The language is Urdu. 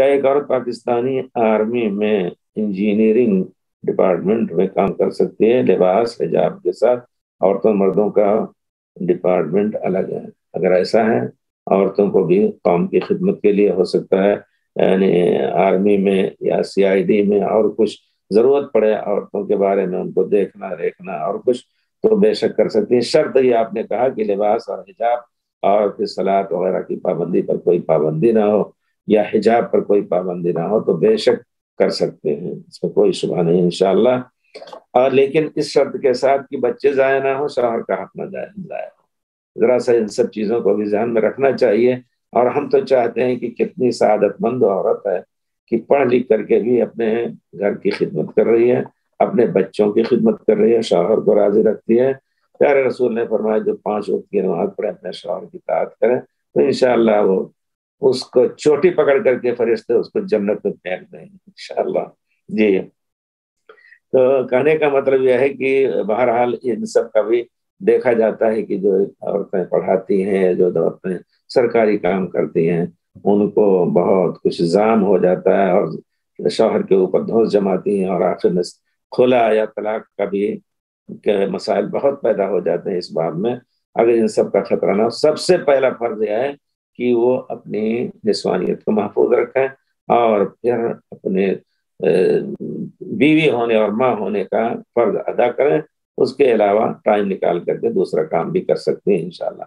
کیا ایک عورت پاکستانی آرمی میں انجینئرنگ ڈپارٹمنٹ میں کام کر سکتی ہے؟ لباس حجاب کے ساتھ عورتوں مردوں کا ڈپارٹمنٹ الگ ہے۔ اگر ایسا ہے، عورتوں کو بھی قوم کی خدمت کے لیے ہو سکتا ہے، یعنی آرمی میں یا CID میں اور کچھ ضرورت پڑے عورتوں کے بارے میں ان کو دیکھنا ریکھنا اور کچھ، تو بے شک کر سکتی ہیں۔ شرط یہ آپ نے کہا کہ لباس اور حجاب اور پھر صلاۃ وغیرہ کی پابندی پر کوئی پابندی نہ ہو یا حجاب پر کوئی پابندی نہ ہو، تو بے شک کر سکتے ہیں، اس میں کوئی شبہ نہیں انشاءاللہ۔ اور لیکن اس شرط کے ساتھ کہ بچے ضائع نہ ہو، شوہر کا حق نہ ضائع ہو۔ ذرا سا ان سب چیزوں کو بھی ذہن میں رکھنا چاہیے۔ اور ہم تو چاہتے ہیں کہ کتنی سعادت مند عورت ہے کہ پڑھ لکھ کر کے بھی اپنے گھر کی خدمت کر رہی ہے، اپنے بچوں کی خدمت کر رہی ہے، شوہر کو راضی رکھتی ہے۔ پیارے رسول نے فرمایا جو 5 وقت کی نماز پڑھے اپنے شوہر کی اطاعت کرے تو انشاءاللہ وہ اس کو چوٹی پکڑ کر کے فرشتے اس کو جنت میں پھینک دیں گے انشاءاللہ۔ جی، تو کہنے کا مطلب یہ ہے کہ بہرحال ان سب کا بھی دیکھا جاتا ہے کہ جو عورتیں پڑھاتی ہیں، جو عورتیں سرکاری کام کرتی ہیں، ان کو بہت کچھ زام ہو جاتا ہے اور شوہر کے اوپر دھوس جماتی ہیں، اور آخر میں خلا یا طلاق کا بھی مسائل بہت پیدا ہو جاتے ہیں اس باب میں۔ اگر ان سب کا خطرہ نہ ہو، سب سے پہلا فرض یہ ہے کہ وہ اپنی نسوانیت کو محفوظ رکھیں اور پھر اپنے بیوی ہونے اور ماں ہونے کا فرض ادا کریں۔ اس کے علاوہ ٹائم نکال کر کے دوسرا کام بھی کر سکتے ہیں انشاءاللہ۔